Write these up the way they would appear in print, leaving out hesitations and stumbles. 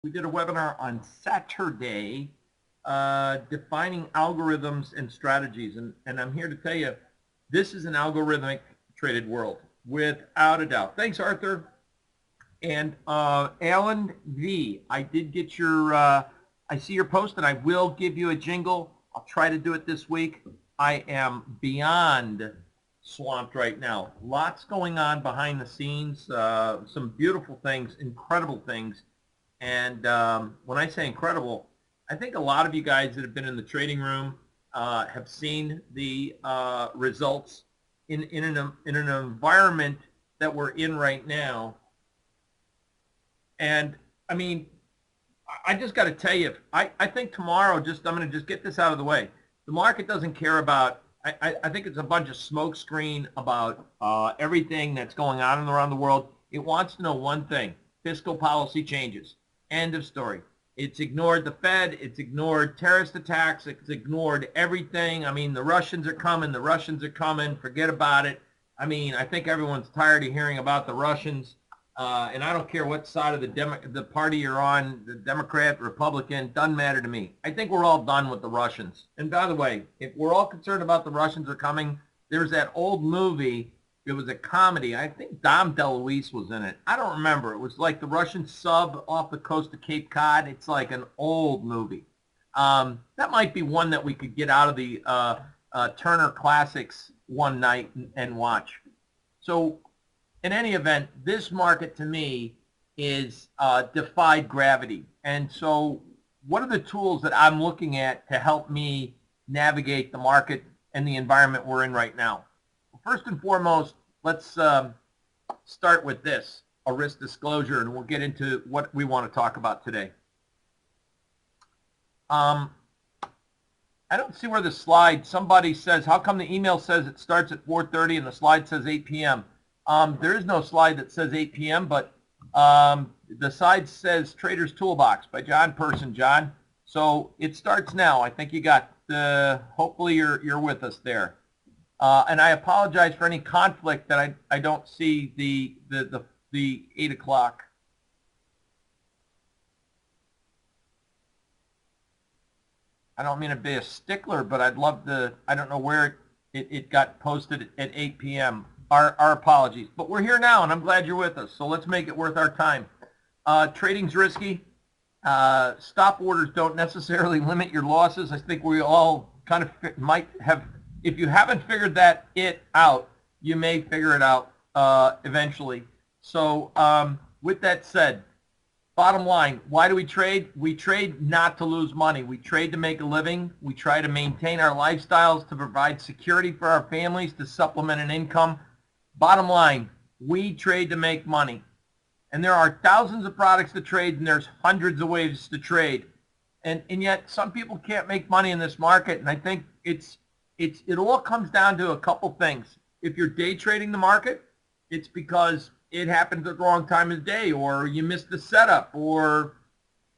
We did a webinar on Saturday defining algorithms and strategies. And I'm here to tell you, this is an algorithmic traded world, without a doubt. Thanks, Arthur. And Alan V., I did get your, I see your post, and I will give you a jingle. I'll try to do it this week. I am beyond swamped right now. Lots going on behind the scenes, some beautiful things, incredible things. And when I say incredible, I think a lot of you guys that have been in the trading room have seen the results in an environment that we're in right now. And I mean, I just got to tell you, I think tomorrow, I'm going to just get this out of the way. The market doesn't care about, I think it's a bunch of smoke screen about everything that's going on around the world. It wants to know one thing: fiscal policy changes. End of story. It's ignored the Fed. It's ignored terrorist attacks. It's ignored everything. I mean, the Russians are coming. The Russians are coming. Forget about it. I mean, I think everyone's tired of hearing about the Russians. And I don't care what side of the party you're on, the Democrat, Republican, doesn't matter to me. I think we're all done with the Russians. And by the way, if we're all concerned about the Russians are coming, there's that old movie. It was a comedy. I think Dom DeLuise was in it. I don't remember. It was like the Russian sub off the coast of Cape Cod. It's like an old movie. That might be one that we could get out of the Turner Classics one night and watch. So in any event, this market to me is defied gravity. And so what are the tools that I'm looking at to help me navigate the market and the environment we're in right now? First and foremost, let's start with this, a risk disclosure, and we'll get into what we want to talk about today. I don't see where the slide, somebody says, how come the email says it starts at 4:30 and the slide says 8 p.m.? There is no slide that says 8 p.m., but the slide says Traders Toolbox by John Person, John. So it starts now. I think you got the, hopefully you're with us there. And I apologize for any conflict that I don't see the 8 o'clock. I don't mean to be a stickler, but I'd love to, I don't know where it got posted at 8 p.m. Our apologies. But we're here now, and I'm glad you're with us. So let's make it worth our time. Trading's risky. Stop orders don't necessarily limit your losses. I think we all kind of might have. If you haven't figured that out, you may figure it out eventually. So with that said, bottom line, why do we trade? We trade not to lose money. We trade to make a living. We try to maintain our lifestyles, to provide security for our families, to supplement an income. Bottom line, we trade to make money. And there are thousands of products to trade, and there's hundreds of ways to trade. And yet some people can't make money in this market, and I think it all comes down to a couple things. If you're day trading the market, it's because it happened at the wrong time of day, or you missed the setup, or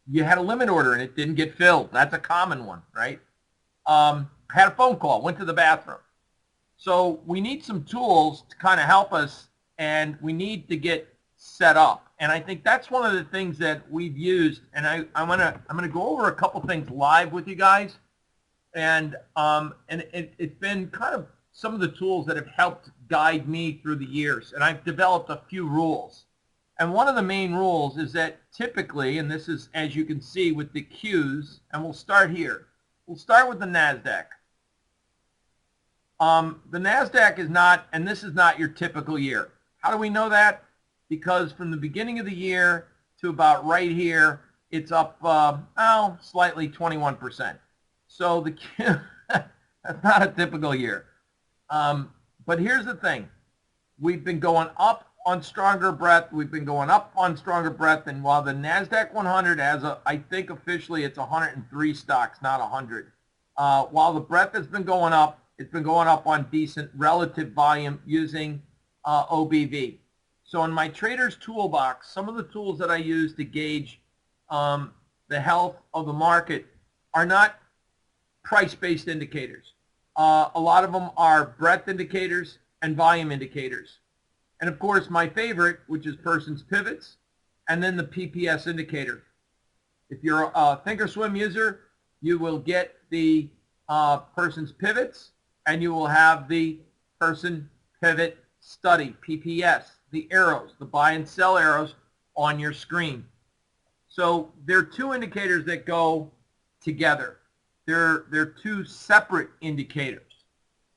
you had a limit order and it didn't get filled. That's a common one, right? Had a phone call, went to the bathroom. So we need some tools to kind of help us, and we need to get set up. And I think that's one of the things that we've used, and I'm gonna go over a couple things live with you guys. And it's been kind of some of the tools that have helped guide me through the years. And I've developed a few rules. And one of the main rules is that typically, and this is, as you can see with the Qs, and we'll start here. We'll start with the NASDAQ. The NASDAQ is not, and this is not your typical year. How do we know that? Because from the beginning of the year to about right here, it's up, slightly 21%. So that's not a typical year. But here's the thing. We've been going up on stronger breadth. We've been going up on stronger breadth. And while the NASDAQ 100 has I think officially it's 103 stocks, not 100. While the breadth has been going up, it's been going up on decent relative volume using OBV. So in my Traders Toolbox, some of the tools that I use to gauge the health of the market are not price-based indicators. A lot of them are breadth indicators and volume indicators. And of course, my favorite, which is Person's Pivots, and then the PPS indicator. If you're a thinkorswim user, you will get the person's pivots, and you will have the person pivot study, PPS, the arrows, the buy and sell arrows on your screen. So there are two indicators that go together. They're two separate indicators.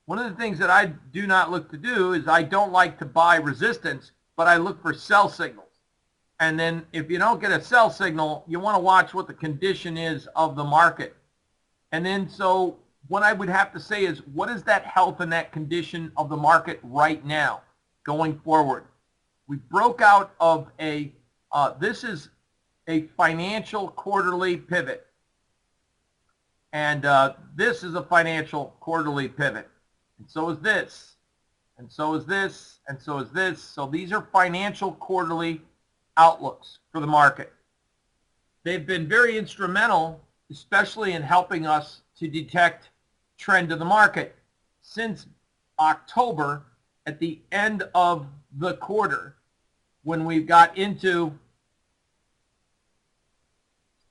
One of the things that I do not look to do is I don't like to buy resistance, but I look for sell signals. And then if you don't get a sell signal, you want to watch what the condition is of the market. And then so what I would have to say is, what is that health and that condition of the market right now going forward? We broke out of a, this is a financial quarterly pivot. And this is a financial quarterly pivot. And so is this. And so is this. And so is this. So these are financial quarterly outlooks for the market. They've been very instrumental, especially in helping us to detect trend of the market. Since October, at the end of the quarter, when we got into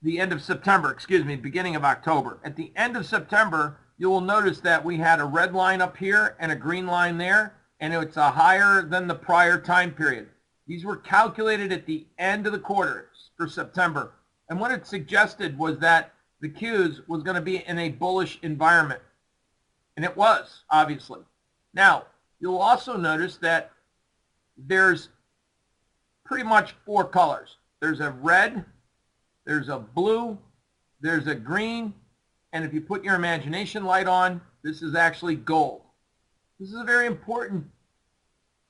the end of September, excuse me, beginning of October. At the end of September, you will notice that we had a red line up here and a green line there, and it's a higher than the prior time period. These were calculated at the end of the quarter for September. And what it suggested was that the Qs was going to be in a bullish environment. And it was, obviously. Now, you'll also notice that there's pretty much four colors. There's a red, there's a blue, there's a green, and if you put your imagination light on, this is actually gold. This is a very important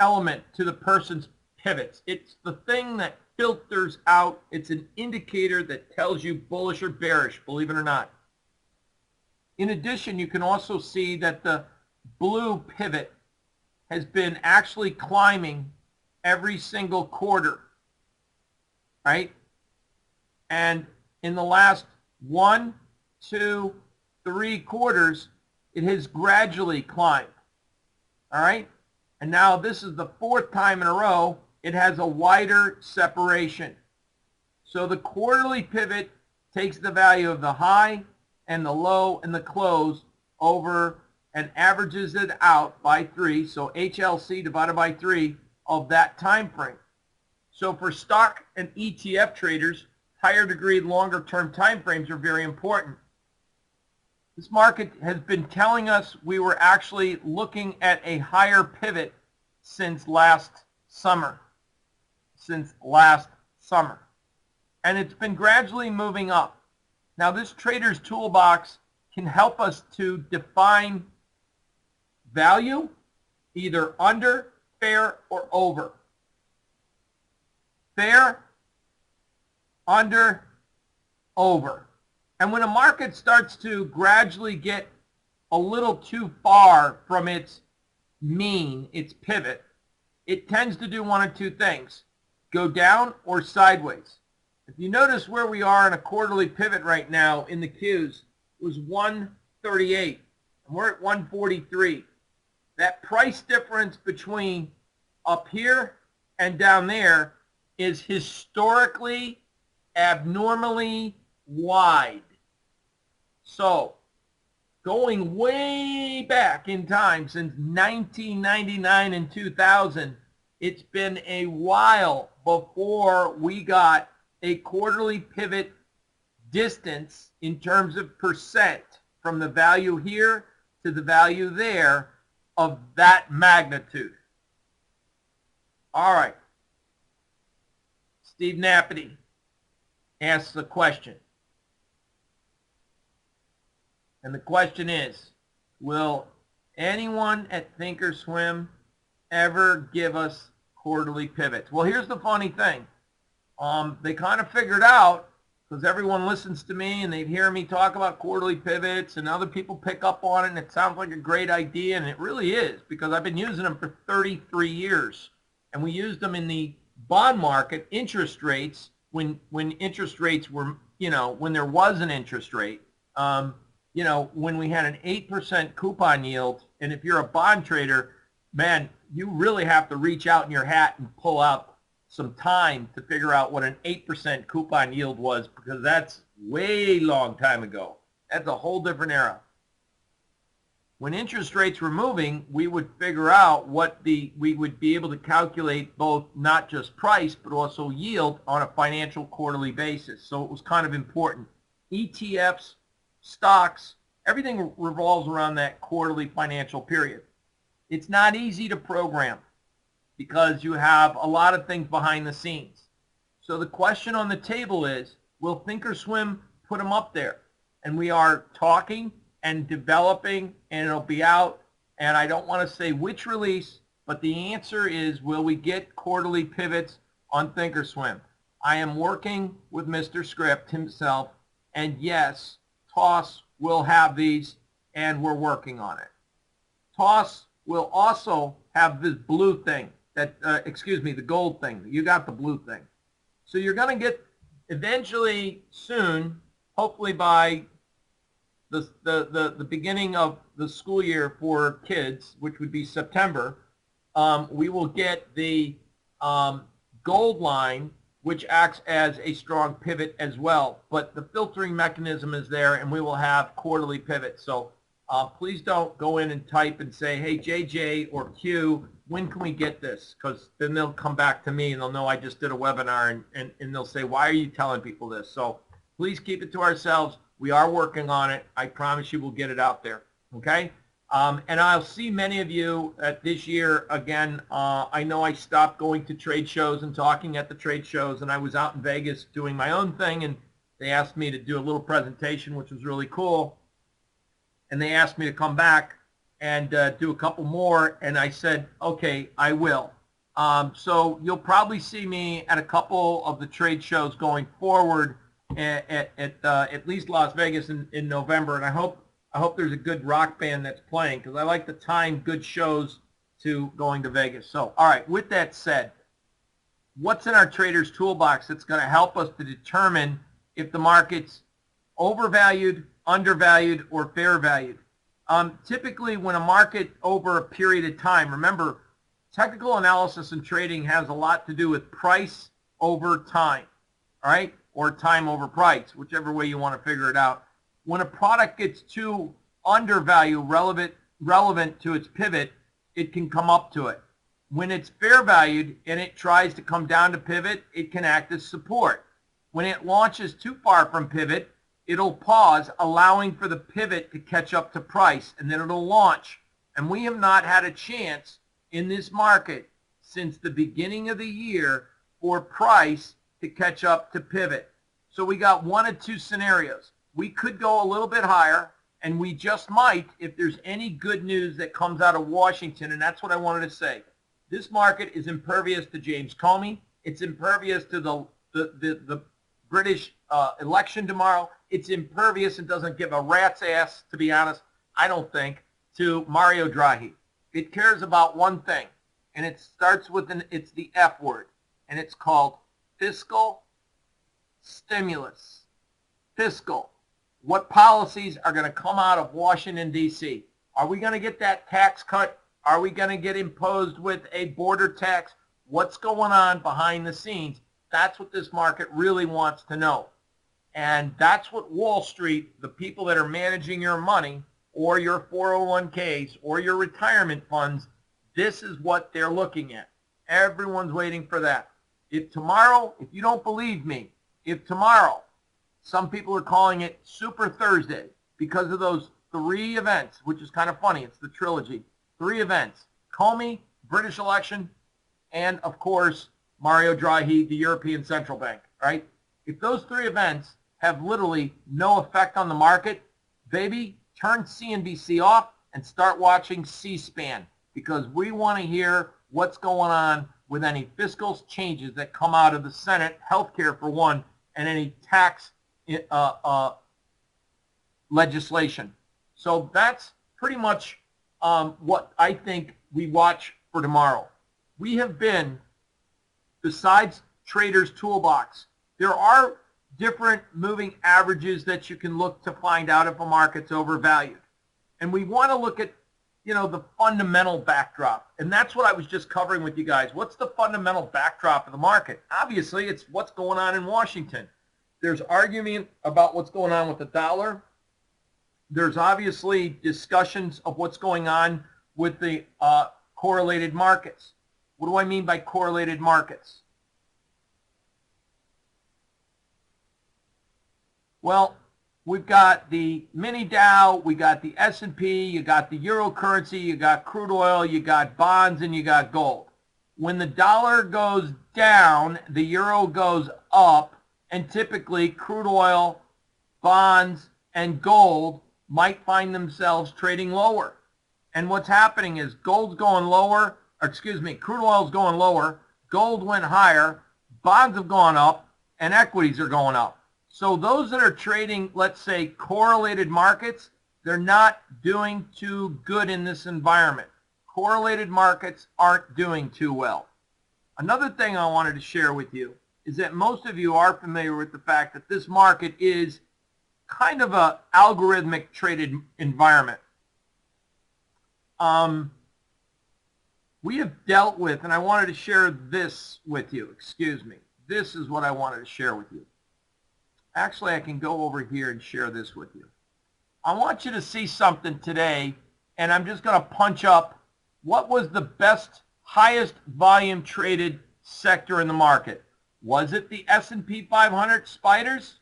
element to the person's pivots. It's the thing that filters out. It's an indicator that tells you bullish or bearish, believe it or not. In addition, you can also see that the blue pivot has been actually climbing every single quarter, right? And in the last 1, 2, 3 quarters, it has gradually climbed, all right? And now this is the 4th time in a row it has a wider separation. So the quarterly pivot takes the value of the high and the low and the close over and averages it out by 3, so HLC divided by 3 of that time frame. So for stock and ETF traders, higher degree longer term time frames are very important. This market has been telling us we were actually looking at a higher pivot since last summer. And it's been gradually moving up. Now this Trader's Toolbox can help us to define value either under, fair, or over. Fair, under, over. And when a market starts to gradually get a little too far from its mean, its pivot, it tends to do one of two things: go down or sideways. If you notice where we are in a quarterly pivot right now in the Qs, it was 138, and we're at 143. That price difference between up here and down there is historically abnormally wide. So going way back in time, since 1999 and 2000, it's been a while before we got a quarterly pivot distance in terms of percent from the value here to the value there of that magnitude. All right. Steve Nappity asks a question. And the question is, will anyone at Thinkorswim ever give us quarterly pivots? Well, here's the funny thing. They kind of figured out, because everyone listens to me and they hear me talk about quarterly pivots and other people pick up on it, and it sounds like a great idea, and it really is, because I've been using them for 33 years. And we used them in the bond market, interest rates, when interest rates were, when there was an interest rate, when we had an 8% coupon yield. And if you're a bond trader, man, you really have to reach out in your hat and pull out some time to figure out what an 8% coupon yield was, because that's way long time ago. That's a whole different era. When interest rates were moving, we would figure out we would be able to calculate both not just price, but also yield on a financial quarterly basis. So it was kind of important. ETFs, stocks, everything revolves around that quarterly financial period. It's not easy to program because you have a lot of things behind the scenes. So the question on the table is, will Thinkorswim put them up there? And we are talking and developing, and it'll be out. And I don't want to say which release, but the answer is, will we get quarterly pivots on Thinkorswim? I am working with Mr. Script himself, and yes, TOS will have these, and we're working on it. TOS will also have this blue thing, the gold thing. You got the blue thing. So you're going to get eventually soon, hopefully by the beginning of the school year for kids, which would be September, we will get the gold line, which acts as a strong pivot as well. But the filtering mechanism is there, and we will have quarterly pivots. So please don't go in and type and say, hey, JJ or Q, when can we get this? Because then they'll come back to me and they'll know I just did a webinar, and they'll say, why are you telling people this? So please keep it to ourselves. We are working on it. I promise you we'll get it out there. Okay? And I'll see many of you this year again. I know I stopped going to trade shows and talking at the trade shows, and I was out in Vegas doing my own thing, and they asked me to do a little presentation, which was really cool. And they asked me to come back and do a couple more, and I said, okay, I will. So you'll probably see me at a couple of the trade shows going forward at least Las Vegas in November, and I hope there's a good rock band that's playing, because I like to time good shows to going to Vegas. So, all right, with that said, what's in our Traders Toolbox that's going to help us to determine if the market's overvalued, undervalued, or fair valued? Typically, when a market over a period of time, remember, technical analysis and trading has a lot to do with price over time, all right? Or time over price, whichever way you want to figure it out. When a product gets too undervalued relevant to its pivot, it can come up to it. When it's fair valued and it tries to come down to pivot, it can act as support. When it launches too far from pivot, it'll pause, allowing for the pivot to catch up to price, and then it'll launch. And we have not had a chance in this market since the beginning of the year for price to catch up to pivot. So we got one of two scenarios. We could go a little bit higher, and we just might if there's any good news that comes out of Washington, and that's what I wanted to say. This market is impervious to James Comey. It's impervious to the British election tomorrow. It's impervious and doesn't give a rat's ass, to be honest, I don't think, to Mario Draghi. It cares about one thing, and it starts with it's the F word, and it's called fiscal stimulus. Fiscal. What policies are going to come out of Washington, D.C.? Are we going to get that tax cut? Are we going to get imposed with a border tax? What's going on behind the scenes? That's what this market really wants to know. And that's what Wall Street, the people that are managing your money or your 401ks or your retirement funds, this is what they're looking at. Everyone's waiting for that. If tomorrow, if you don't believe me, if tomorrow, some people are calling it Super Thursday because of those three events, which is kind of funny. It's the trilogy. Three events. Comey, British election, and, of course, Mario Draghi, the European Central Bank, right? If those three events have literally no effect on the market, baby, turn CNBC off and start watching C-SPAN, because we want to hear what's going on with any fiscal changes that come out of the Senate, healthcare for one, and any tax legislation. So that's pretty much what I think we watch for tomorrow. We have been, besides Traders Toolbox, there are different moving averages that you can look to find out if a market's overvalued. And we want to look at the fundamental backdrop. And that's what I was just covering with you guys. What's the fundamental backdrop of the market? Obviously, it's what's going on in Washington. There's argument about what's going on with the dollar. There's obviously discussions of what's going on with the correlated markets. What do I mean by correlated markets? Well, we've got the mini Dow, we got the S&P, you got the euro currency, you got crude oil, you got bonds, and you got gold. When the dollar goes down, the euro goes up, and typically crude oil, bonds, and gold might find themselves trading lower. And what's happening is gold's going lower, or excuse me, crude oil's going lower, gold went higher, bonds have gone up, and equities are going up. So those that are trading, let's say, correlated markets, they're not doing too good in this environment. Correlated markets aren't doing too well. Another thing I wanted to share with you is that most of you are familiar with the fact that this market is kind of a algorithmic traded environment. We have dealt with, and I wanted to share this with you, excuse me. This is what I wanted to share with you. Actually, I can go over here and share this with you. I want you to see something today, and I'm just going to punch up what was the best, highest volume traded sector in the market. Was it the S&P 500 spiders?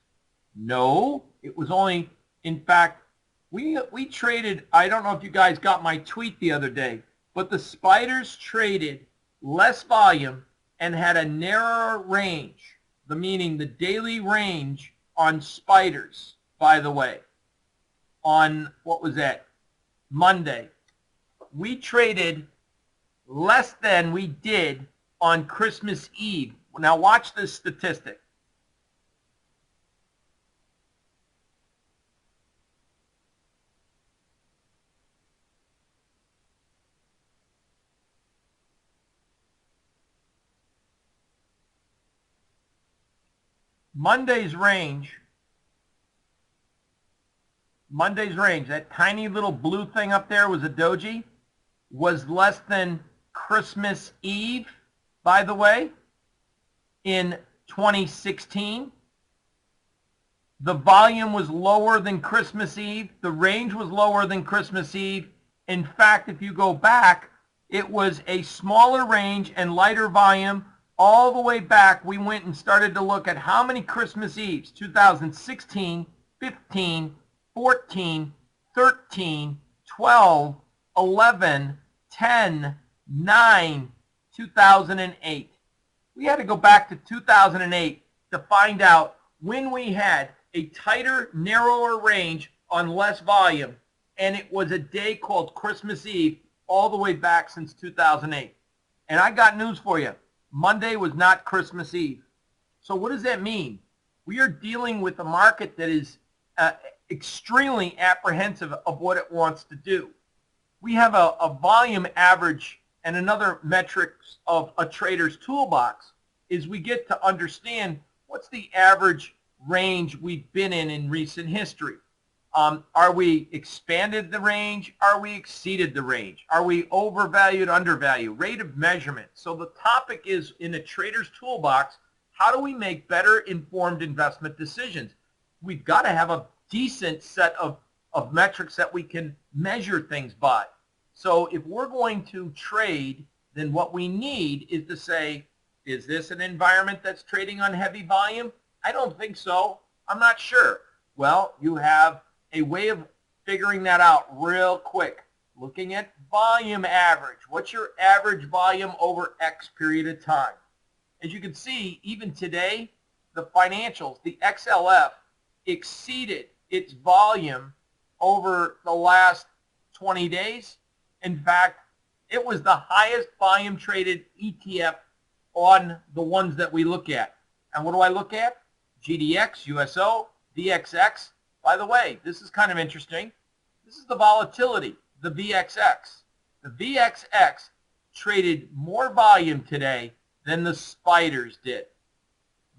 No, it was only, in fact, we traded, I don't know if you guys got my tweet the other day, but the spiders traded less volume and had a narrower range, meaning the daily range on spiders, by the way, on, what was that, Monday. We traded less than we did on Christmas Eve. Now watch this statistic. Monday's range, that tiny little blue thing up there was a doji, was less than Christmas Eve, by the way, in 2016. The volume was lower than Christmas Eve. The range was lower than Christmas Eve. In fact, if you go back, it was a smaller range and lighter volume. All the way back, we went and started to look at how many Christmas Eves, 2016, 15, 14, 13, 12, 11, 10, 9, 2008. We had to go back to 2008 to find out when we had a tighter, narrower range on less volume, and it was a day called Christmas Eve all the way back since 2008. And I got news for you. Monday was not Christmas Eve. So what does that mean? We are dealing with a market that is extremely apprehensive of what it wants to do. We have a volume average, and another metric of a trader's toolbox is we get to understand what's the average range we've been in recent history. Are we expanded the range? Are we exceeded the range? Are we overvalued, undervalued? Rate of measurement. So the topic is, in a trader's toolbox, how do we make better informed investment decisions? We've got to have a decent set of metrics that we can measure things by. So if we're going to trade, then what we need is to say, is this an environment that's trading on heavy volume? I don't think so. I'm not sure. Well, you have a way of figuring that out real quick. Looking at volume average. What's your average volume over X period of time? As you can see, even today, the financials, the XLF, exceeded its volume over the last 20 days. In fact, it was the highest volume traded ETF on the ones that we look at. And what do I look at? GDX, USO, VXX. By the way, this is kind of interesting. This is the volatility, the VXX. The VXX traded more volume today than the spiders did.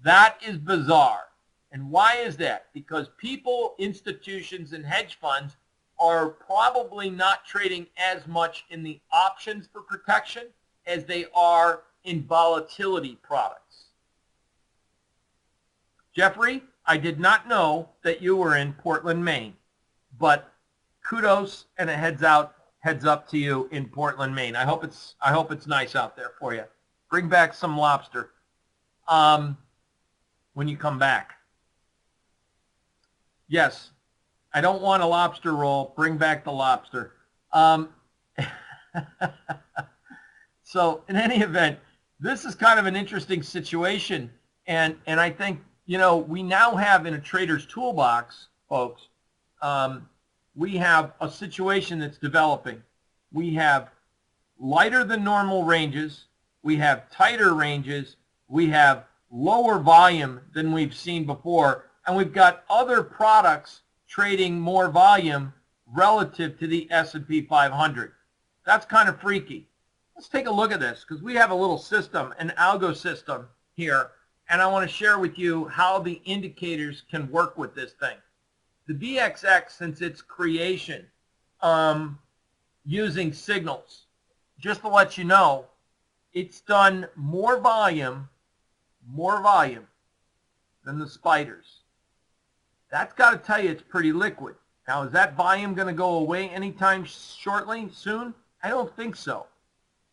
That is bizarre. And why is that? Because people, institutions, and hedge funds are probably not trading as much in the options for protection as they are in volatility products. Jeffrey, I did not know that you were in Portland, Maine, but kudos and a heads up to you in Portland, Maine. I hope it's nice out there for you. Bring back some lobster when you come back. Yes, I don't want a lobster roll. Bring back the lobster. So in any event, this is kind of an interesting situation, and I think, you know, we now have in a trader's toolbox, folks, we have a situation that's developing. We have lighter than normal ranges. We have tighter ranges. We have lower volume than we've seen before. And we've got other products trading more volume relative to the S&P 500. That's kind of freaky. Let's take a look at this because we have a little system, an algo system here, and I want to share with you how the indicators can work with this thing. The VXX, since its creation, using signals, just to let you know, it's done more volume than the spiders. That's got to tell you it's pretty liquid. Now, is that volume going to go away anytime shortly, soon? I don't think so.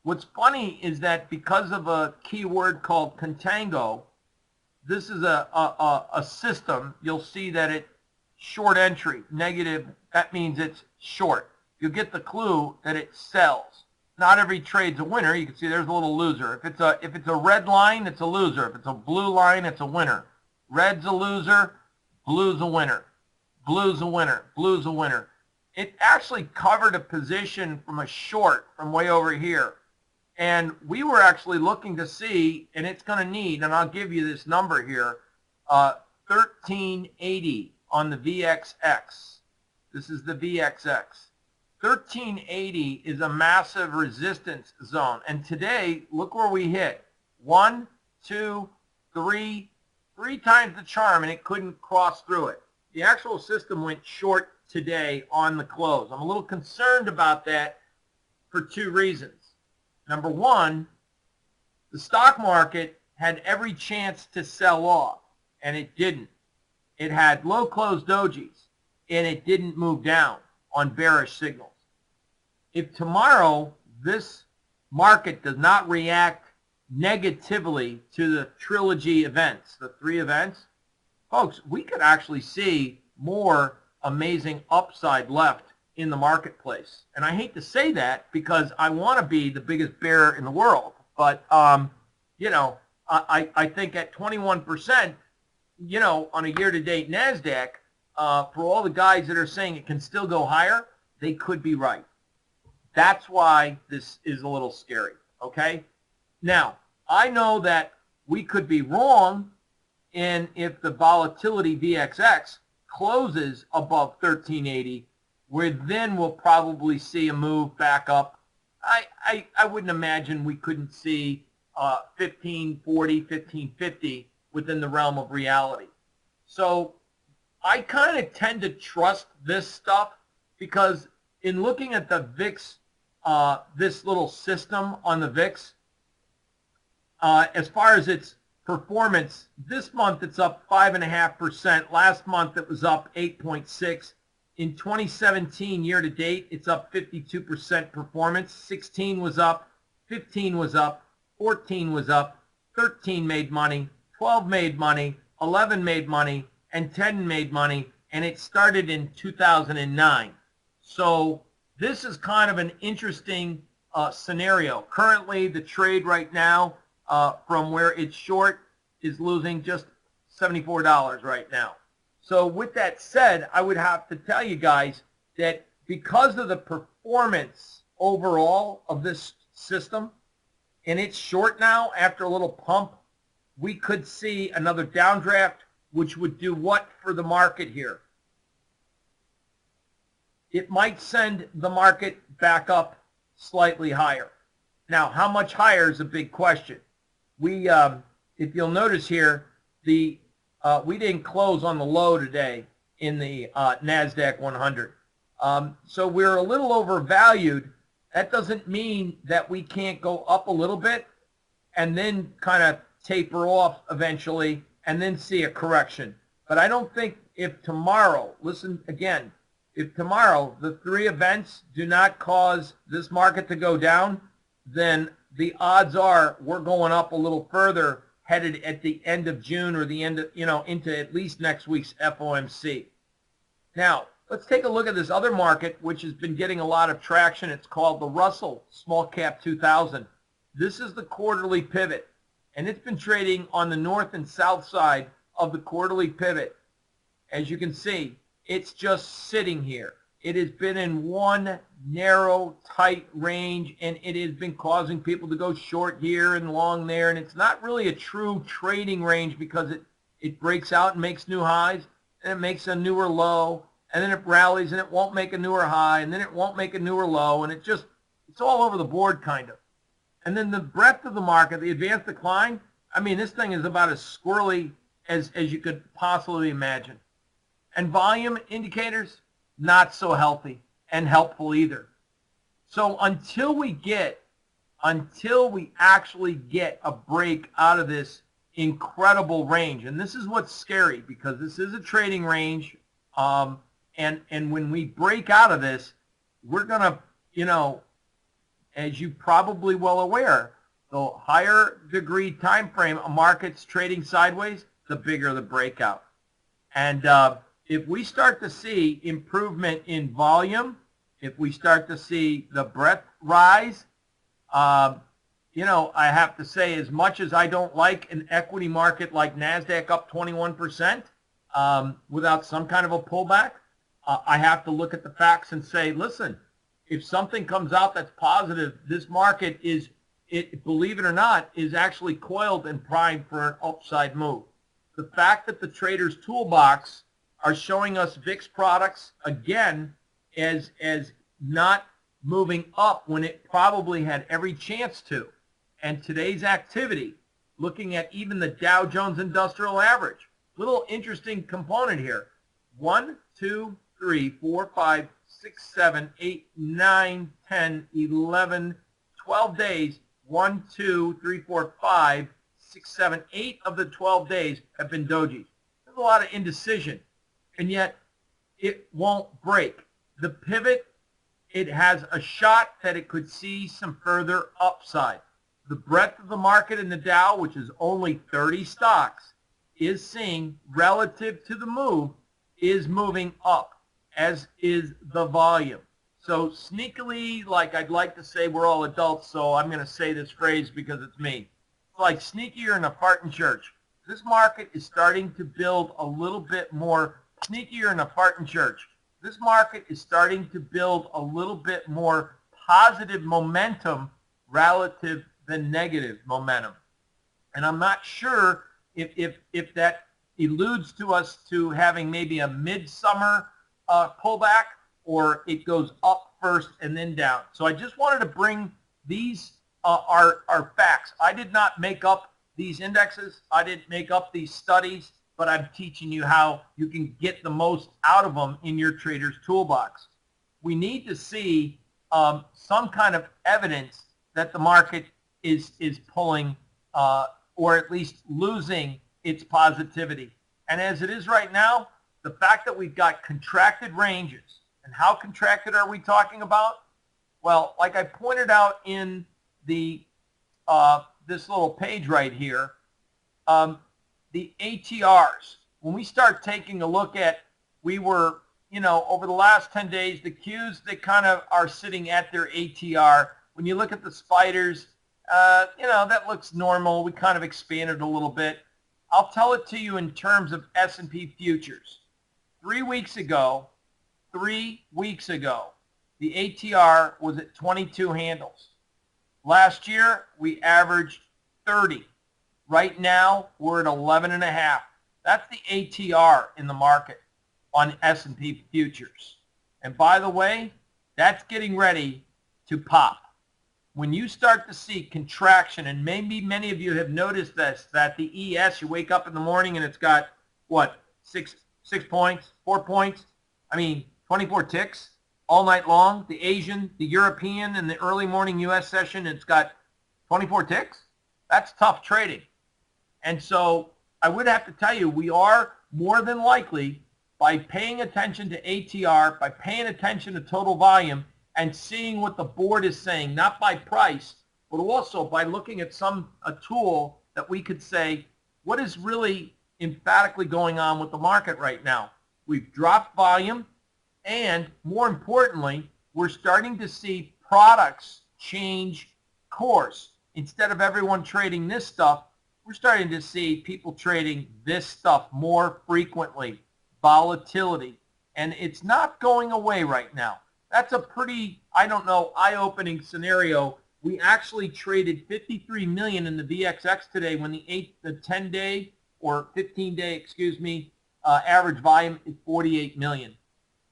What's funny is that because of a keyword called contango, this is a system. You'll see that it short entry, negative, that means it's short. You'll get the clue that it sells. Not every trade's a winner. You can see there's a little loser. If it's a red line, it's a loser. If it's a blue line, it's a winner. Red's a loser, blue's a winner. Blue's a winner, blue's a winner. It actually covered a position from a short from way over here. And we were actually looking to see, and it's going to need, and I'll give you this number here, 1380 on the VXX. This is the VXX. 1380 is a massive resistance zone. And today, look where we hit. 1, 2, 3 times the charm, and it couldn't cross through it. The actual system went short today on the close. I'm a little concerned about that for two reasons. Number one, the stock market had every chance to sell off, and it didn't. It had low close dojis, and it didn't move down on bearish signals. If tomorrow this market does not react negatively to the trilogy events, the three events, folks, we could actually see more amazing upside left in the marketplace. And I hate to say that because I want to be the biggest bear in the world. But, you know, I think at 21%, you know, on a year-to-date NASDAQ, for all the guys that are saying it can still go higher, they could be right. That's why this is a little scary, okay? Now, I know that we could be wrong, and if the volatility VXX closes above 1380, where then we'll probably see a move back up. I wouldn't imagine we couldn't see 1540, 1550 within the realm of reality. So I kind of tend to trust this stuff because in looking at the VIX, this little system on the VIX, as far as its performance, this month it's up 5.5%. Last month it was up 8.6%. In 2017, year to date, it's up 52% performance. 16 was up, 15 was up, 14 was up, 13 made money, 12 made money, 11 made money, and 10 made money, and it started in 2009. So this is kind of an interesting scenario. Currently, the trade right now from where it's short is losing just $74 right now. So with that said, I would have to tell you guys that because of the performance overall of this system, and it's short now after a little pump, we could see another downdraft, which would do what for the market here? It might send the market back up slightly higher. Now, how much higher is a big question. We, if you'll notice here, we didn't close on the low today in the NASDAQ 100. So we're a little overvalued. That doesn't mean that we can't go up a little bit and then kind of taper off eventually and then see a correction. But I don't think if tomorrow, listen again, if tomorrow the three events do not cause this market to go down, then the odds are we're going up a little further headed at the end of June or the end of, into at least next week's FOMC. Now, let's take a look at this other market, which has been getting a lot of traction. It's called the Russell Small Cap 2000. This is the quarterly pivot, and it's been trading on the north and south side of the quarterly pivot. As you can see, it's just sitting here. It has been in one narrow, tight range, and it has been causing people to go short here and long there, and it's not really a true trading range because it breaks out and makes new highs, and it makes a newer low, and then it rallies and it won't make a newer high, and then it won't make a newer low, and it's all over the board kind of. And then the breadth of the market, the advanced decline, I mean, this thing is about as squirrely as you could possibly imagine. And volume indicators, not so healthy and helpful either. So until we actually get a break out of this incredible range, and this is what's scary because this is a trading range, and when we break out of this, we're going to, as you probably well aware, the higher degree time frame a market's trading sideways, the bigger the breakout. And if we start to see improvement in volume, if we start to see the breadth rise, I have to say, as much as I don't like an equity market like NASDAQ up 21% without some kind of a pullback, I have to look at the facts and say, listen, if something comes out that's positive, this market believe it or not, is actually coiled and primed for an upside move. The fact that the Traders Toolbox are showing us VIX products again as not moving up when it probably had every chance to. And today's activity, looking at even the Dow Jones Industrial Average, little interesting component here. 1, 2, 3, 4, 5, 6, 7, 8, 9, 10, 11, 12 days. 1, 2, 3, 4, 5, 6, 7, 8 of the 12 days have been dojis. There's a lot of indecision. And yet it won't break. The pivot, it has a shot that it could see some further upside. The breadth of the market in the Dow, which is only 30 stocks, is seeing, relative to the move, is moving up, as is the volume. So sneakily, like I'd like to say we're all adults, so I'm going to say this phrase because it's me. It's like sneakier than a fart in church. This market is starting to build a little bit more sneakier than a fart in church. This market is starting to build a little bit more positive momentum relative than negative momentum. And I'm not sure if that alludes to us to having maybe a midsummer pullback, or it goes up first and then down. So I just wanted to bring these our facts. I did not make up these indexes. I didn't make up these studies, but I'm teaching you how you can get the most out of them in your trader's toolbox. We need to see some kind of evidence that the market is pulling or at least losing its positivity. And as it is right now, the fact that we've got contracted ranges, and how contracted are we talking about? Well, like I pointed out in the this little page right here, the ATRs, when we start taking a look at, we were, over the last 10 days, the Qs, they kind of are sitting at their ATR. When you look at the spiders, that looks normal. We kind of expanded a little bit. I'll tell it to you in terms of S&P futures. 3 weeks ago, the ATR was at 22 handles. Last year, we averaged 30. Right now, we're at 11.5. That's the ATR in the market on S&P futures. And by the way, that's getting ready to pop. When you start to see contraction, and maybe many of you have noticed this, that the ES, you wake up in the morning and it's got, what, 6 points, 4 points? I mean, 24 ticks. all night long. The Asian, the European, and the early morning U.S. session, it's got 24 ticks. That's tough trading. And so I would have to tell you, we are more than likely, by paying attention to ATR, by paying attention to total volume, and seeing what the board is saying, not by price, but also by looking at a tool that we could say, what is really emphatically going on with the market right now? We've dropped volume, and more importantly, we're starting to see products change course. Instead of everyone trading this stuff, we're starting to see people trading this stuff more frequently, volatility, and it's not going away right now. That's a pretty, I don't know, eye-opening scenario. We actually traded 53 million in the VXX today when the 10-day or 15-day, excuse me, average volume is 48 million.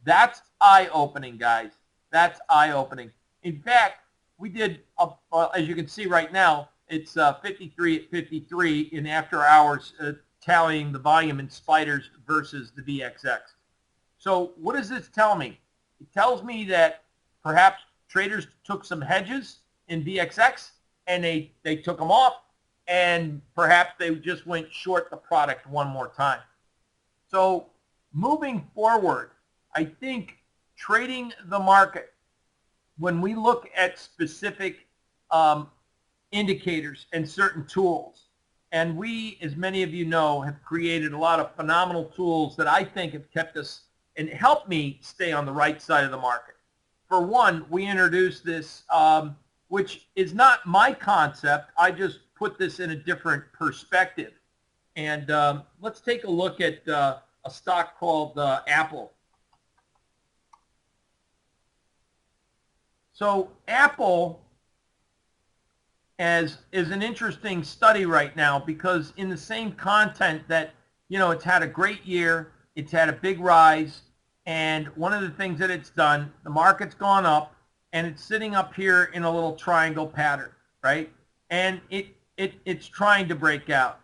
That's eye-opening, guys. That's eye-opening. In fact, we did, as you can see right now, it's 53 at 53 in after hours, tallying the volume in spiders versus the VXX. So what does this tell me? It tells me that perhaps traders took some hedges in VXX and they took them off, and perhaps they just went short the product one more time. So moving forward, I think trading the market, when we look at specific indicators and certain tools, and we, as many of you know, have created a lot of phenomenal tools that I think have kept us and helped me stay on the right side of the market. For one, we introduced this, which is not my concept. I just put this in a different perspective. And let's take a look at a stock called Apple. So Apple is an interesting study right now, because in the same content that, it's had a great year, it's had a big rise, and one of the things that it's done, the market's gone up, and it's sitting up here in a little triangle pattern, right? And it's trying to break out.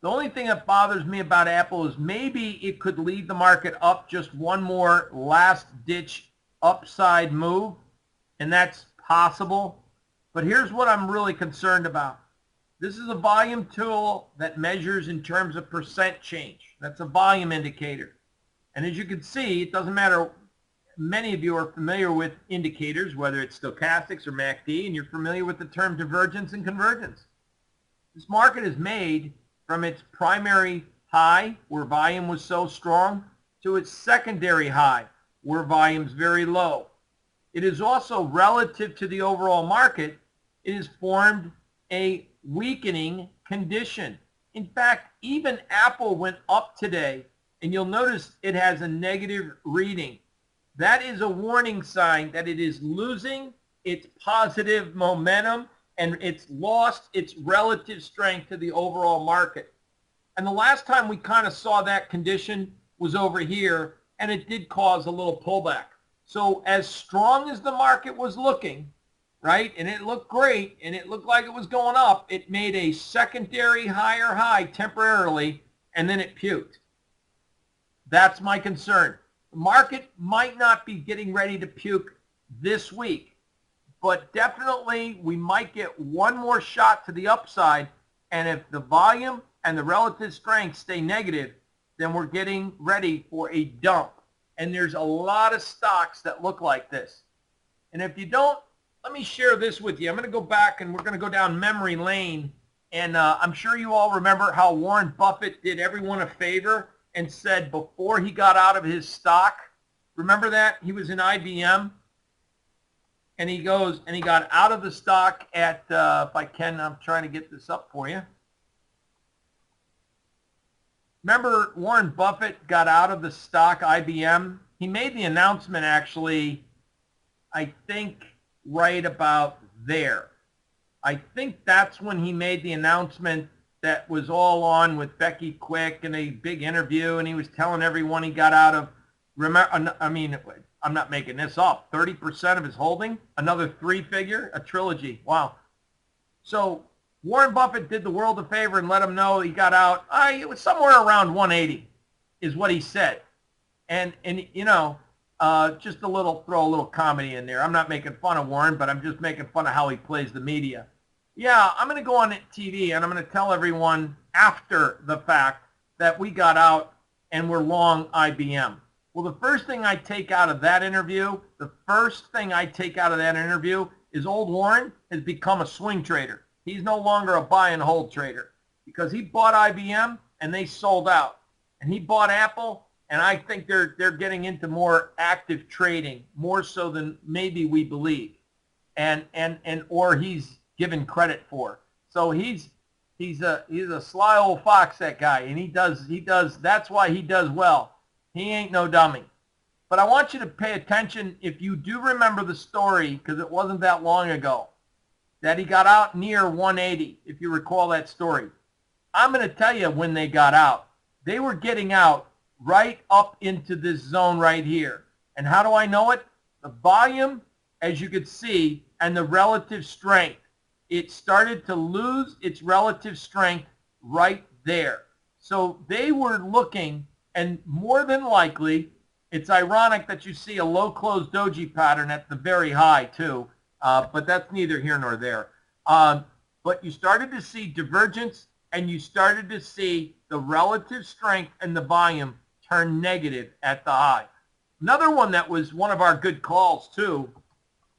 The only thing that bothers me about Apple is maybe it could lead the market up just one more last-ditch upside move, and that's possible. But here's what I'm really concerned about. This is a volume tool that measures in terms of percent change. That's a volume indicator. And as you can see, it doesn't matter. Many of you are familiar with indicators, whether it's stochastics or MACD, and you're familiar with the term divergence and convergence. This market is made from its primary high, where volume was so strong, to its secondary high, where volume's very low. It is also relative to the overall market. It has formed a weakening condition. In fact, even Apple went up today, and you'll notice it has a negative reading. That is a warning sign that it is losing its positive momentum, and it's lost its relative strength to the overall market. And the last time we kind of saw that condition was over here, and it did cause a little pullback. So as strong as the market was looking, right, and it looked great, and it looked like it was going up, it made a secondary higher high temporarily, and then it puked. That's my concern. The market might not be getting ready to puke this week, but definitely we might get one more shot to the upside, and if the volume and the relative strength stay negative, then we're getting ready for a dump. And there's a lot of stocks that look like this. And if you don't, let me share this with you. I'm going to go back and we're going to go down memory lane. And I'm sure you all remember how Warren Buffett did everyone a favor and said before he got out of his stock, remember that? He was in IBM. And he goes, and he got out of the stock at, if I can, I'm trying to get this up for you. Remember Warren Buffett got out of the stock, IBM? He made the announcement actually, I think, right about there. I think that's when he made the announcement that was all on with Becky Quick in a big interview, and he was telling everyone he got out of, I mean, I'm not making this up, 30% of his holding, another three-figure, a trilogy. Wow. So Warren Buffett did the world a favor and let him know he got out. It was somewhere around 180 is what he said. And you know, just throw a little comedy in there. I'm not making fun of Warren, but I'm just making fun of how he plays the media. Yeah, I'm going to go on TV and I'm going to tell everyone after the fact that we got out and we're long IBM. Well, the first thing I take out of that interview, is old Warren has become a swing trader. He's no longer a buy and hold trader because he bought IBM and they sold out. And he bought Apple, and I think they're getting into more active trading, more so than maybe we believe, or he's given credit for. So he's a sly old fox, that guy, and he does. That's why he does well. He ain't no dummy. But I want you to pay attention if you do remember the story, because it wasn't that long ago, that he got out near 180, if you recall that story. I'm going to tell you when they got out. They were getting out right up into this zone right here. And how do I know it? The volume, as you could see, and the relative strength. It started to lose its relative strength right there. So they were looking, and more than likely, it's ironic that you see a low close doji pattern at the very high too, but that's neither here nor there. But you started to see divergence, and you started to see the relative strength and the volume turn negative at the high. Another one that was one of our good calls too,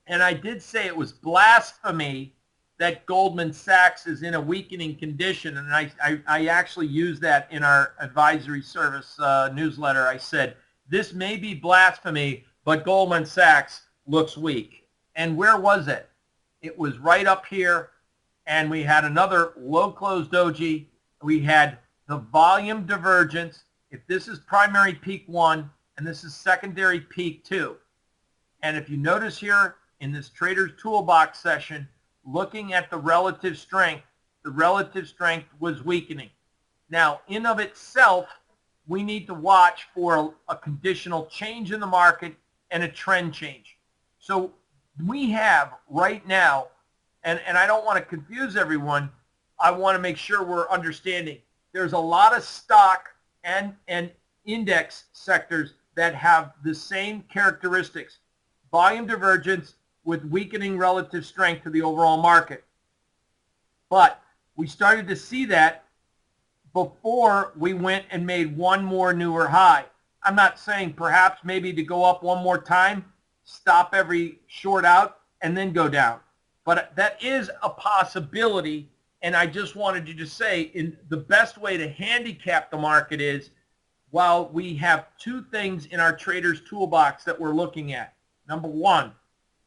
and I did say it was blasphemy that Goldman Sachs is in a weakening condition, and I actually used that in our advisory service newsletter. I said, this may be blasphemy, but Goldman Sachs looks weak. And where was it? It was right up here, and we had another low close doji. We had the volume divergence. If this is primary peak 1, and this is secondary peak 2. And if you notice here in this Trader's Toolbox session, looking at the relative strength was weakening. Now, in of itself, we need to watch for a conditional change in the market and a trend change. So we have right now, and I don't want to confuse everyone, I want to make sure we're understanding. There's a lot of stock and index sectors that have the same characteristics. Volume divergence with weakening relative strength to the overall market. But we started to see that before we went and made one more newer high. I'm not saying perhaps maybe to go up one more time, stop every short out, and then go down. But that is a possibility, and I just wanted you to say the best way to handicap the market is while we have two things in our Trader's Toolbox that we're looking at. Number one,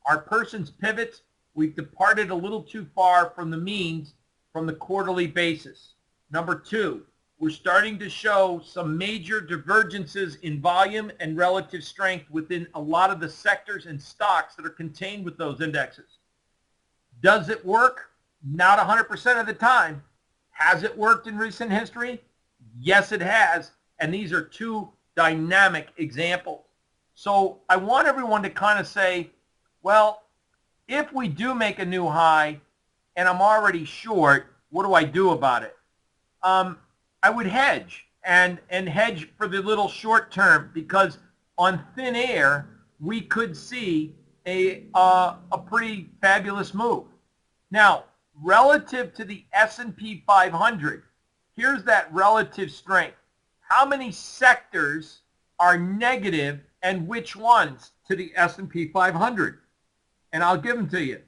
our person's pivots, we've departed a little too far from the means from the quarterly basis. Number two, we're starting to show some major divergences in volume and relative strength within a lot of the sectors and stocks that are contained with those indexes. Does it work? Not 100% of the time. Has it worked in recent history? Yes, it has. And these are two dynamic examples. So I want everyone to kind of say, well, if we do make a new high and I'm already short, what do I do about it? I would hedge and hedge for the little short term, because on thin air we could see a pretty fabulous move. Now, relative to the S&P 500, here's that relative strength. How many sectors are negative and which ones to the S&P 500? And I'll give them to you.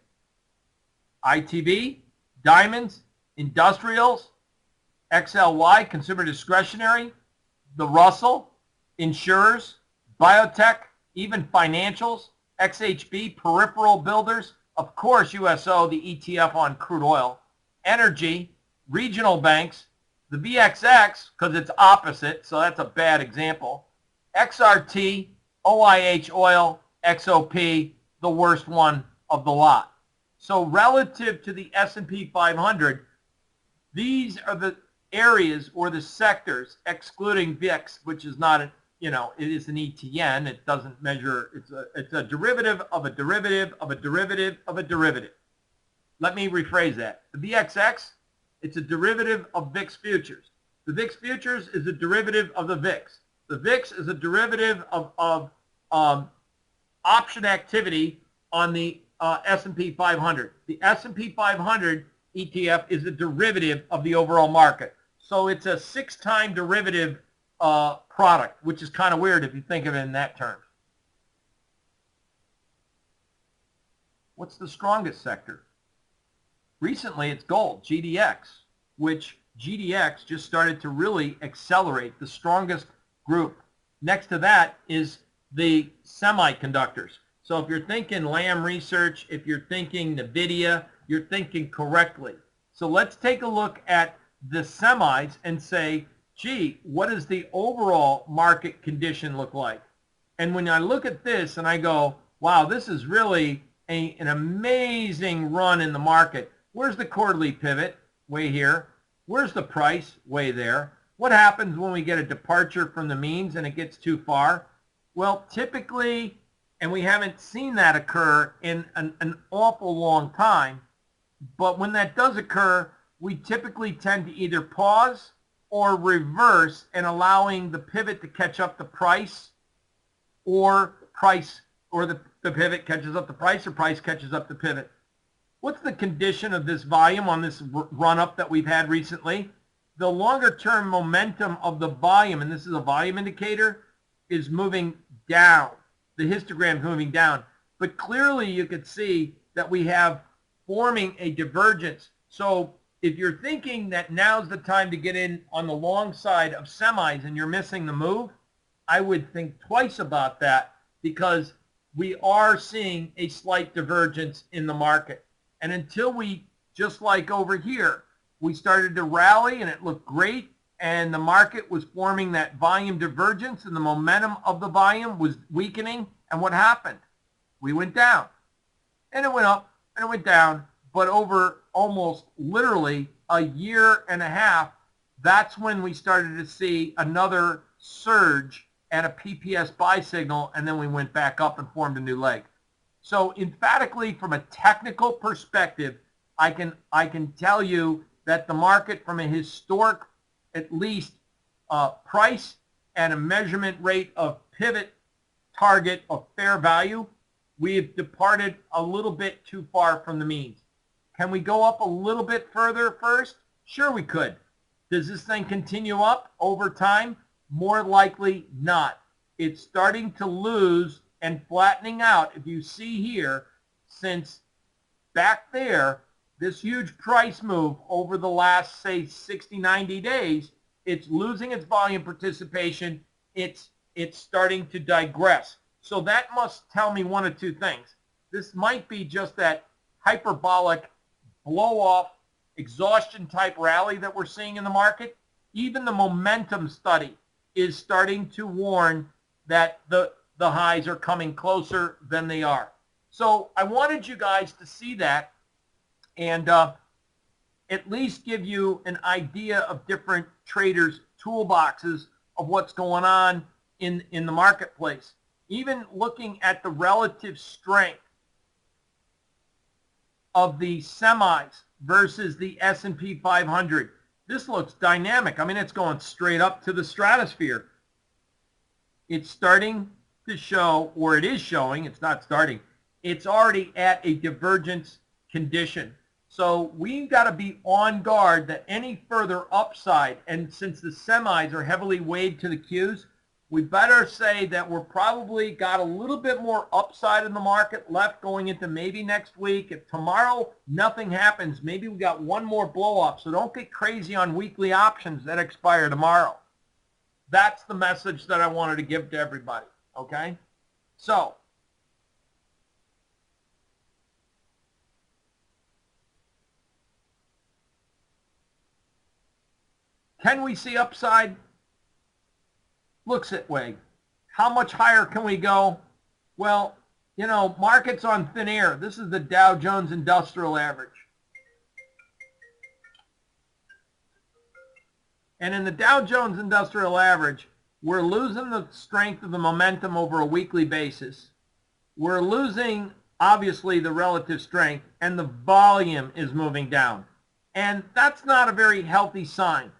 ITV, diamonds, industrials, XLY, consumer discretionary, the Russell, insurers, biotech, even financials, XHB, peripheral builders, of course USO, the ETF on crude oil, energy, regional banks, the VXX, because it's opposite, so that's a bad example, XRT, OIH oil, XOP, the worst one of the lot. So relative to the S&P 500, these are the areas or the sectors, excluding VIX, which is not a, it is an ETN. It doesn't measure. It's a derivative of a derivative of a derivative of a derivative. Let me rephrase that. The VXX, it's a derivative of VIX futures. The VIX futures is a derivative of the VIX. The VIX is a derivative of option activity on the S&P 500. The S&P 500 ETF is a derivative of the overall market. So it's a 6-time derivative product, which is kind of weird if you think of it in that terms. What's the strongest sector? Recently, it's gold, GDX, which GDX just started to really accelerate, the strongest group. Next to that is the semiconductors. So if you're thinking Lam Research, if you're thinking NVIDIA, you're thinking correctly. So let's take a look at the semis and say, gee, what does the overall market condition look like? And when I look at this and I go, wow, this is really an amazing run in the market. Where's the quarterly pivot? Way here. Where's the price? Way there. What happens when we get a departure from the means and it gets too far? Well, typically, and we haven't seen that occur in an awful long time, but when that does occur, we typically tend to either pause or reverse and allowing the pivot to catch up the price, or the pivot catches up the price, or price catches up the pivot. What's the condition of this volume on this run-up that we've had recently? The longer-term momentum of the volume, and this is a volume indicator, is moving down. The histogram is moving down. But clearly you could see that we have forming a divergence. So if you're thinking that now's the time to get in on the long side of semis and you're missing the move, I would think twice about that, because we are seeing a slight divergence in the market. And until we, just like over here, we started to rally and it looked great and the market was forming that volume divergence and the momentum of the volume was weakening, and what happened? We went down. And it went up and it went down, but over almost literally a year and a half, that's when we started to see another surge and a PPS buy signal, and then we went back up and formed a new leg. So emphatically, from a technical perspective, I can tell you that the market, from a historic, at least, price and a measurement rate of pivot target of fair value, we have departed a little bit too far from the means. Can we go up a little bit further first? Sure we could. Does this thing continue up over time? More likely not. It's starting to lose and flattening out. If you see here, since back there, this huge price move over the last, say, 60, 90 days, it's losing its volume participation. It's starting to digress. So that must tell me one of two things. This might be just that hyperbolic blow-off exhaustion type rally that we're seeing in the market. Even the momentum study is starting to warn that the highs are coming closer than they are. So I wanted you guys to see that and at least give you an idea of different traders' toolboxes of what's going on in the marketplace. Even looking at the relative strength of the semis versus the S&P 500. This looks dynamic. I mean, it's going straight up to the stratosphere. It's starting to show, or it is showing, it's not starting, it's already at a divergence condition. So we've got to be on guard that any further upside, and since the semis are heavily weighed to the Qs, we better say that we're probably got a little bit more upside in the market left going into maybe next week. If tomorrow nothing happens, maybe we got one more blow up. So don't get crazy on weekly options that expire tomorrow. That's the message that I wanted to give to everybody, okay? So can we see upside? Looks that way. How much higher can we go? Well, you know, market's on thin air. This is the Dow Jones Industrial Average. And in the Dow Jones Industrial Average, we're losing the strength of the momentum over a weekly basis. We're losing, obviously, the relative strength, and the volume is moving down. And that's not a very healthy sign.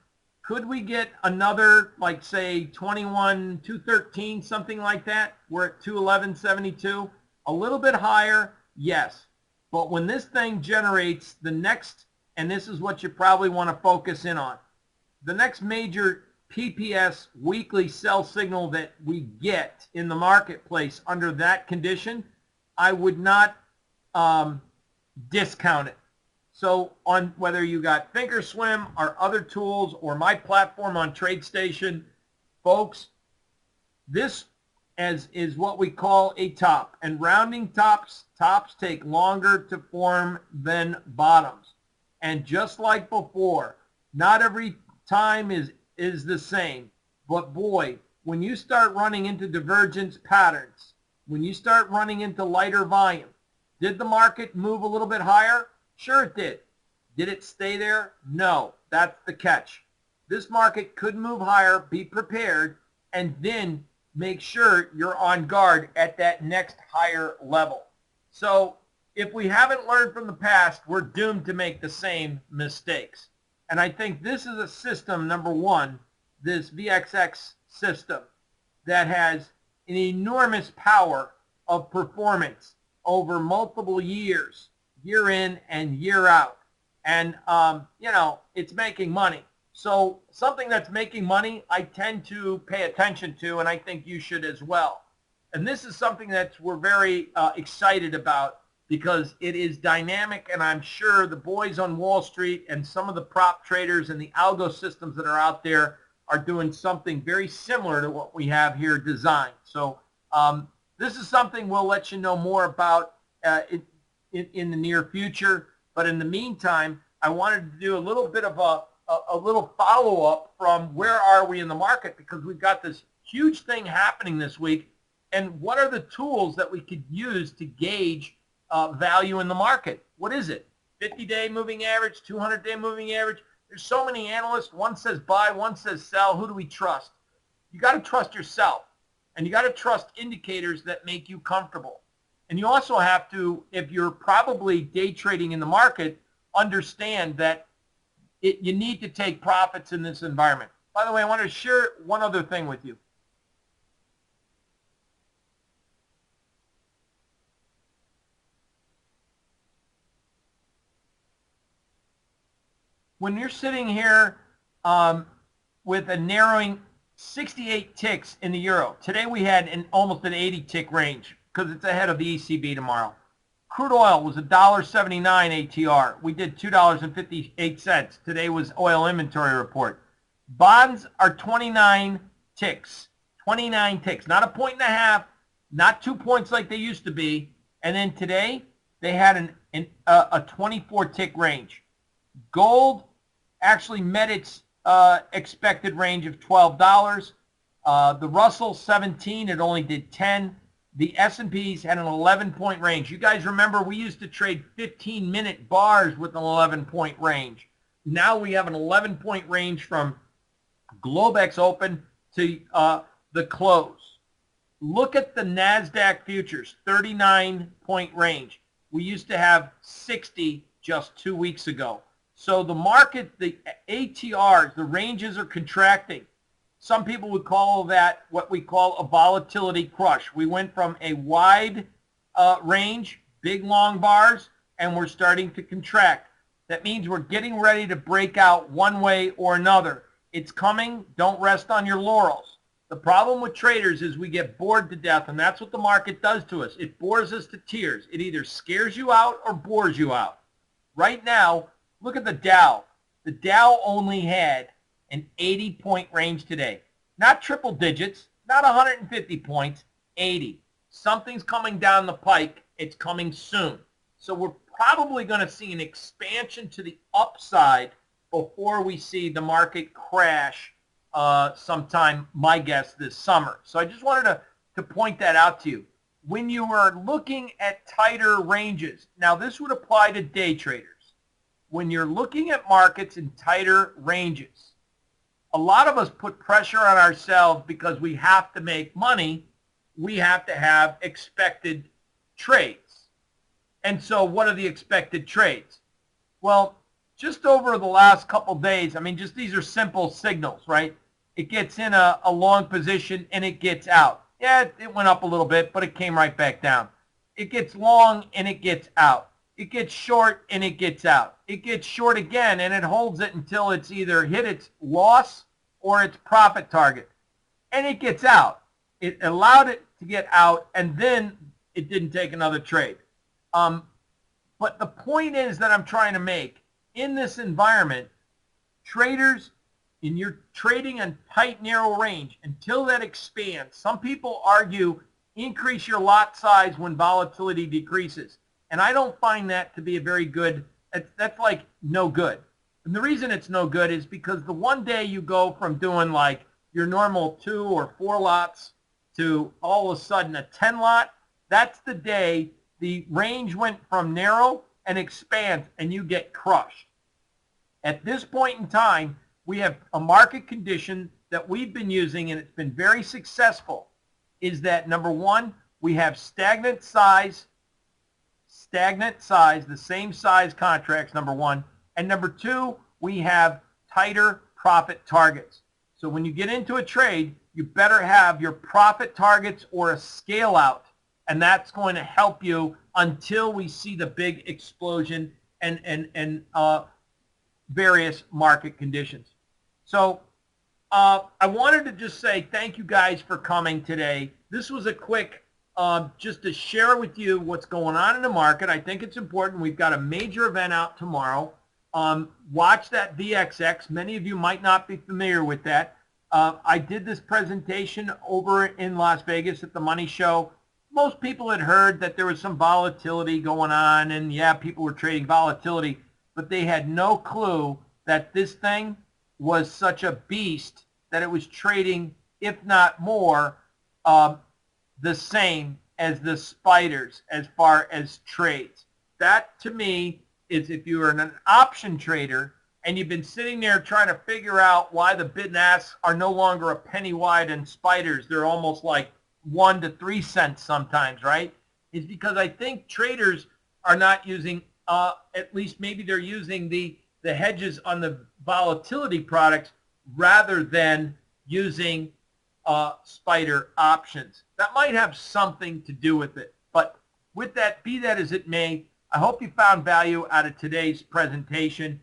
Could we get another, like say 21,213, something like that? We're at 211.72. A little bit higher, yes. But when this thing generates the next, and this is what you probably want to focus in on, the next major PPS weekly sell signal that we get in the marketplace under that condition, I would not discount it. So on whether you got Thinkorswim or other tools or my platform on TradeStation, folks, this is what we call a top. And rounding tops take longer to form than bottoms. And just like before, not every time is the same. But boy, when you start running into divergence patterns, when you start running into lighter volume, did the market move a little bit higher? Sure it did. Did it stay there? No. That's the catch. This market could move higher, be prepared, and then make sure you're on guard at that next higher level. So if we haven't learned from the past, we're doomed to make the same mistakes. And I think this is a system, number one, this VXX system, that has an enormous power of performance over multiple years, year in and year out. And, you know, it's making money. So something that's making money, I tend to pay attention to, and I think you should as well. And this is something that we're very excited about because it is dynamic, and I'm sure the boys on Wall Street and some of the prop traders and the algo systems that are out there are doing something very similar to what we have here designed. So this is something we'll let you know more about in the near future. But in the meantime, I wanted to do a little bit of a little follow-up from where are we in the market, because we've got this huge thing happening this week, and what are the tools that we could use to gauge value in the market? What is it? 50-day moving average, 200-day moving average? There's so many analysts. One says buy, one says sell. Who do we trust? You got to trust yourself, and you got to trust indicators that make you comfortable. And you also have to, if you're probably day trading in the market, understand that you need to take profits in this environment. By the way, I want to share one other thing with you. When you're sitting here with a narrowing 68 ticks in the euro, today we had almost an 80 tick range because it's ahead of the ECB tomorrow. Crude oil was $1.79 ATR. We did $2.58. Today was oil inventory report. Bonds are 29 ticks. 29 ticks. Not a point and a half, not 2 points like they used to be. And then today they had a 24 tick range. Gold actually met its expected range of $12. The Russell 17, it only did 10. The S&Ps had an 11-point range. You guys remember we used to trade 15-minute bars with an 11-point range. Now we have an 11-point range from Globex open to the close. Look at the NASDAQ futures, 39-point range. We used to have 60 just 2 weeks ago. So the market, the ATRs, the ranges are contracting. Some people would call that what we call a volatility crush. We went from a wide range, big long bars, and we're starting to contract. That means we're getting ready to break out one way or another. It's coming. Don't rest on your laurels. The problem with traders is we get bored to death, and that's what the market does to us. It bores us to tears. It either scares you out or bores you out. Right now, look at the Dow. The Dow only had an 80-point range today. Not triple digits, not 150 points, 80. Something's coming down the pike. It's coming soon. So we're probably going to see an expansion to the upside before we see the market crash sometime, my guess, this summer. So I just wanted to point that out to you. When you are looking at tighter ranges, now this would apply to day traders. When you're looking at markets in tighter ranges, a lot of us put pressure on ourselves because we have to make money. We have to have expected trades. And so what are the expected trades? Well, just over the last couple days, I mean, just these are simple signals, right? It gets in a long position and it gets out. Yeah, it went up a little bit, but it came right back down. It gets long and it gets out. It gets short and it gets out. It gets short again and it holds it until it's either hit its loss or its profit target. And it gets out. It allowed it to get out, and then it didn't take another trade. But the point is that I'm trying to make, in this environment, traders, in your trading in tight, narrow range, until that expands, some people argue increase your lot size when volatility decreases. And I don't find that to be a very good, that's like no good. And the reason it's no good is because the one day you go from doing like your normal 2 or 4 lots to all of a sudden a 10 lot, that's the day the range went from narrow and expands and you get crushed. At this point in time, we have a market condition that we've been using, and it's been very successful, is that number one, we have stagnant size, the same size contracts, number one, and number two, we have tighter profit targets. So when you get into a trade, you better have your profit targets or a scale out, and that's going to help you until we see the big explosion and various market conditions. So I wanted to just say thank you guys for coming today. This was a quick just to share with you what's going on in the market. I think it's important. We've got a major event out tomorrow. Watch that VXX. Many of you might not be familiar with that. I did this presentation over in Las Vegas at the Money Show. Most people had heard that there was some volatility going on, and yeah, people were trading volatility, but they had no clue that this thing was such a beast that it was trading, if not more, the same as the spiders as far as trades. That, to me, is if you are an option trader and you've been sitting there trying to figure out why the bid and asks are no longer a penny wide and spiders, they're almost like 1 to 3 cents sometimes, right? It's because I think traders are not using, at least maybe they're using the hedges on the volatility products rather than using spider options. That might have something to do with it. But with that, be that as it may, I hope you found value out of today's presentation.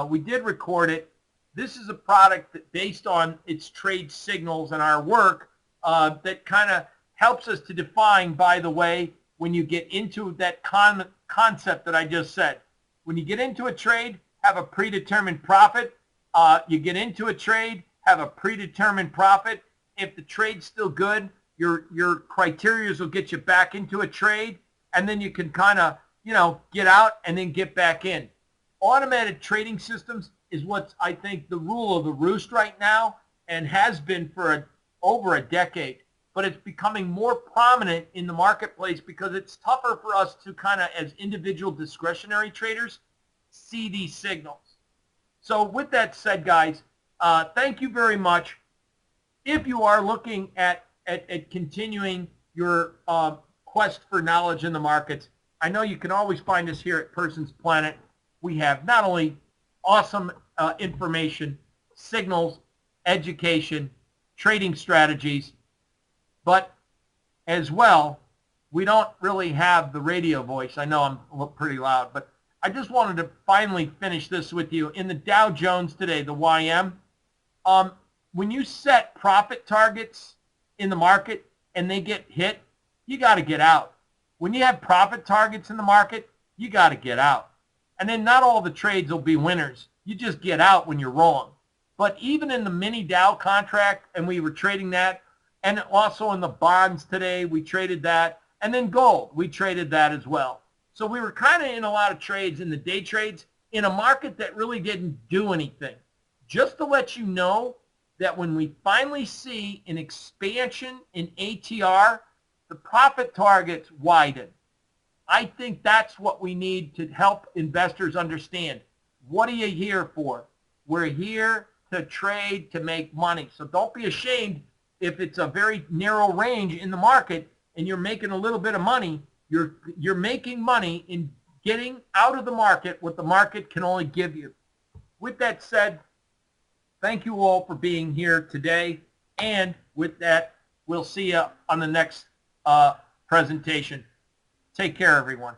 We did record it. This is a product that, based on its trade signals and our work, that kind of helps us to define, by the way, when you get into that concept that I just said. When you get into a trade, have a predetermined profit. You get into a trade, have a predetermined profit. If the trade's still good, your criteria will get you back into a trade, and then you can kind of, get out and then get back in. Automated trading systems is what's, I think, the rule of the roost right now, and has been for over a decade. But it's becoming more prominent in the marketplace because it's tougher for us to kind of, as individual discretionary traders, see these signals. So with that said, guys, thank you very much. If you are looking at continuing your quest for knowledge in the markets, I know you can always find us here at Person's Planet. We have not only awesome information, signals, education, trading strategies, but as well, we don't really have the radio voice. I know I'm pretty loud, but I just wanted to finally finish this with you. In the Dow Jones today, the YM, when you set profit targets in the market and they get hit, you got to get out. When you have profit targets in the market, you got to get out. And then not all the trades will be winners. You just get out when you're wrong. But even in the mini Dow contract, and we were trading that, and also in the bonds today, we traded that. And then gold, we traded that as well. So we were kind of in a lot of trades in the day trades in a market that really didn't do anything. Just to let you know that when we finally see an expansion in ATR, the profit targets widen. I think that's what we need to help investors understand. What are you here for? We're here to trade, to make money. So don't be ashamed if it's a very narrow range in the market and you're making a little bit of money. You're making money in getting out of the market what the market can only give you. With that said, thank you all for being here today. And with that, we'll see you on the next presentation. Take care, everyone.